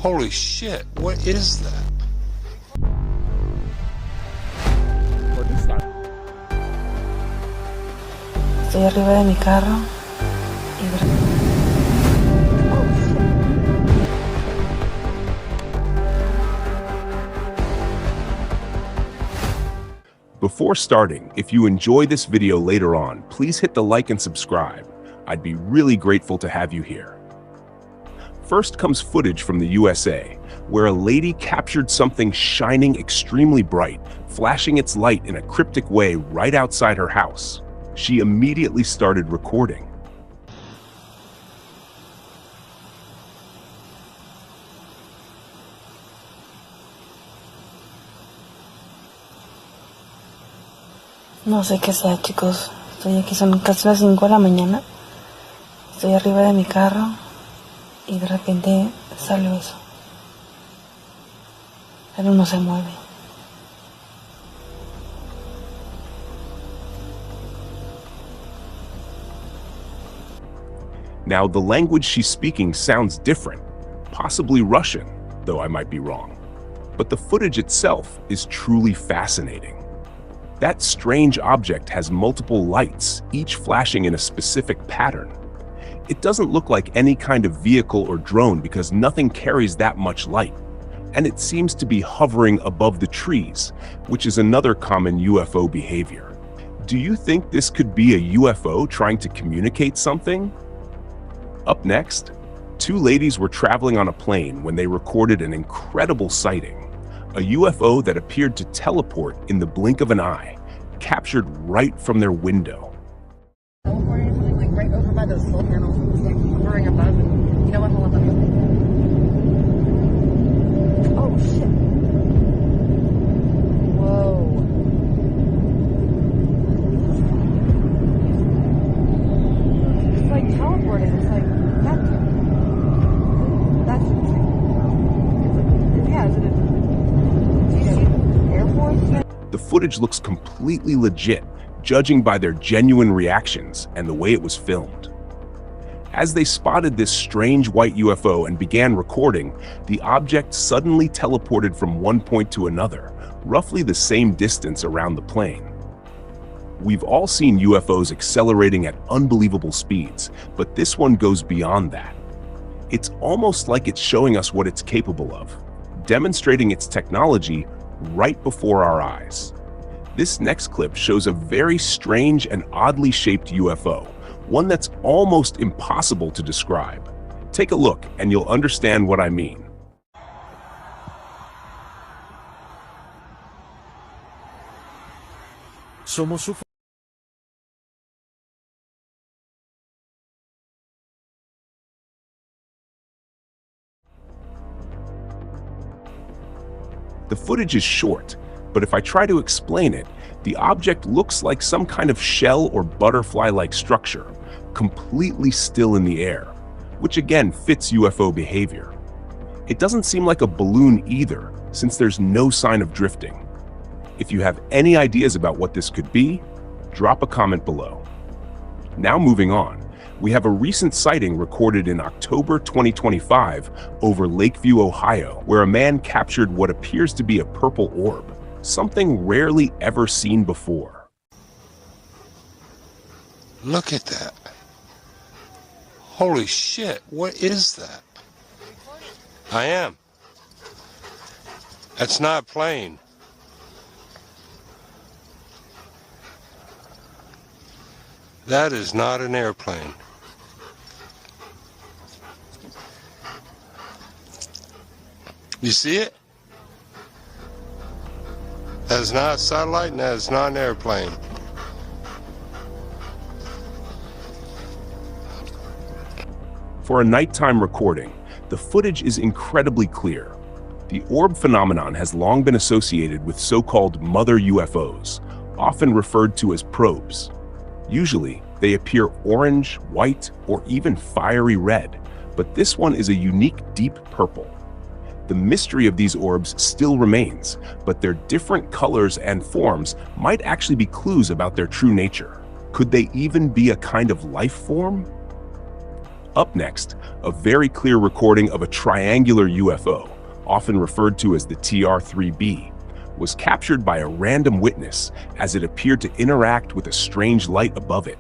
Holy shit, what is that? Estoy arriba de mi carro y Before starting, if you enjoy this video later on, please hit the like and subscribe. I'd be really grateful to have you here. First comes footage from the USA, where a lady captured something shining extremely bright, flashing its light in a cryptic way right outside her house. She immediately started recording. no sé qué sea, chicos. Estoy aquí, son casi las 5 de la mañana. Estoy arriba de mi carro y de repente salió eso. Pero no se mueve. Now, the language she's speaking sounds different, possibly Russian, though I might be wrong. But the footage itself is truly fascinating. That strange object has multiple lights, each flashing in a specific pattern. It doesn't look like any kind of vehicle or drone because nothing carries that much light. And it seems to be hovering above the trees, which is another common UFO behavior. Do you think this could be a UFO trying to communicate something? Up next, two ladies were traveling on a plane when they recorded an incredible sighting. A UFO that appeared to teleport in the blink of an eye, captured right from their window. Like right over by those solar panels, it's like hovering above. And you know what? Hold on, let me. Oh shit! Whoa! It's like teleporting. It's like that's yeah. Is it an Air Force? The footage looks completely legit, judging by their genuine reactions and the way it was filmed. As they spotted this strange white UFO and began recording, the object suddenly teleported from one point to another, roughly the same distance around the plane. We've all seen UFOs accelerating at unbelievable speeds, but this one goes beyond that. It's almost like it's showing us what it's capable of, demonstrating its technology right before our eyes. This next clip shows a very strange and oddly shaped UFO, one that's almost impossible to describe. Take a look and you'll understand what I mean. The footage is short, but if I try to explain it, the object looks like some kind of shell or butterfly-like structure, completely still in the air, which again fits UFO behavior. It doesn't seem like a balloon either, since there's no sign of drifting. If you have any ideas about what this could be, drop a comment below. Now moving on, we have a recent sighting recorded in October 2025 over Lakeview, Ohio, where a man captured what appears to be a purple orb, something rarely ever seen before. Look at that. Holy shit, what is that? I am. That's not a plane. That is not an airplane. You see it? That is not a satellite and that is not an airplane. For a nighttime recording, the footage is incredibly clear. The orb phenomenon has long been associated with so-called mother UFOs, often referred to as probes. Usually, they appear orange, white, or even fiery red, but this one is a unique deep purple. The mystery of these orbs still remains, but their different colors and forms might actually be clues about their true nature. Could they even be a kind of life form? Up next, a very clear recording of a triangular UFO, often referred to as the TR-3B, was captured by a random witness as it appeared to interact with a strange light above it.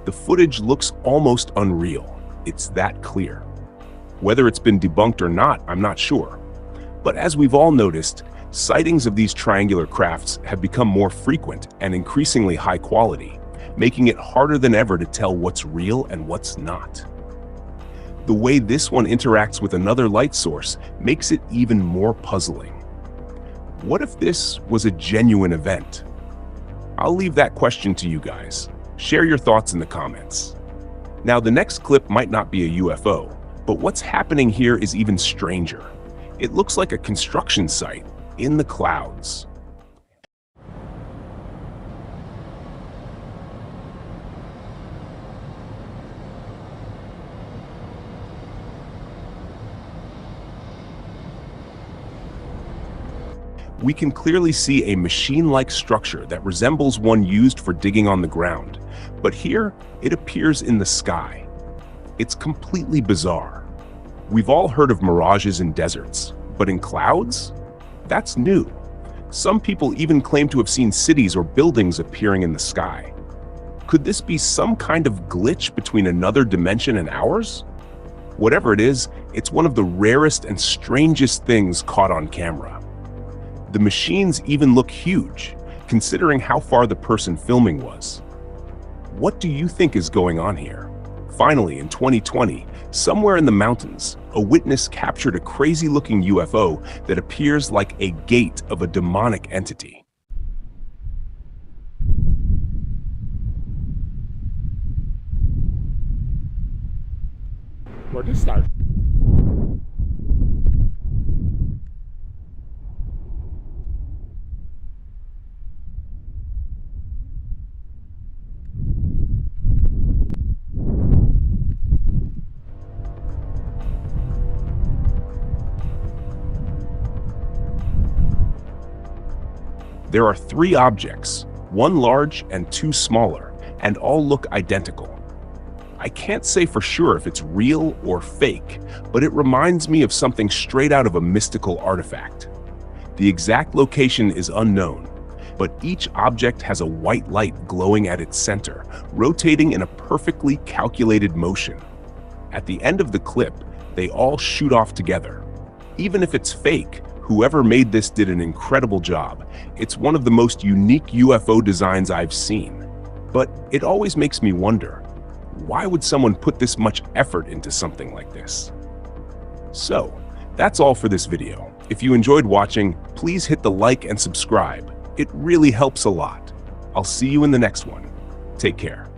The footage looks almost unreal. It's that clear. Whether it's been debunked or not, I'm not sure. But as we've all noticed, sightings of these triangular crafts have become more frequent and increasingly high quality, making it harder than ever to tell what's real and what's not. The way this one interacts with another light source makes it even more puzzling. What if this was a genuine event? I'll leave that question to you guys. Share your thoughts in the comments. Now, the next clip might not be a UFO, but what's happening here is even stranger. It looks like a construction site in the clouds. We can clearly see a machine-like structure that resembles one used for digging on the ground, but here it appears in the sky. It's completely bizarre. We've all heard of mirages in deserts, but in clouds? That's new. Some people even claim to have seen cities or buildings appearing in the sky. Could this be some kind of glitch between another dimension and ours? Whatever it is, it's one of the rarest and strangest things caught on camera. The machines even look huge, considering how far the person filming was. What do you think is going on here? Finally, in 2020, somewhere in the mountains, a witness captured a crazy-looking UFO that appears like a gate of a demonic entity. What is that? There are 3 objects, one large and 2 smaller, and all look identical. I can't say for sure if it's real or fake, but it reminds me of something straight out of a mystical artifact. The exact location is unknown, but each object has a white light glowing at its center, rotating in a perfectly calculated motion. At the end of the clip, they all shoot off together. Even if it's fake, whoever made this did an incredible job. It's one of the most unique UFO designs I've seen. But it always makes me wonder, why would someone put this much effort into something like this? So, that's all for this video. If you enjoyed watching, please hit the like and subscribe. It really helps a lot. I'll see you in the next one. Take care.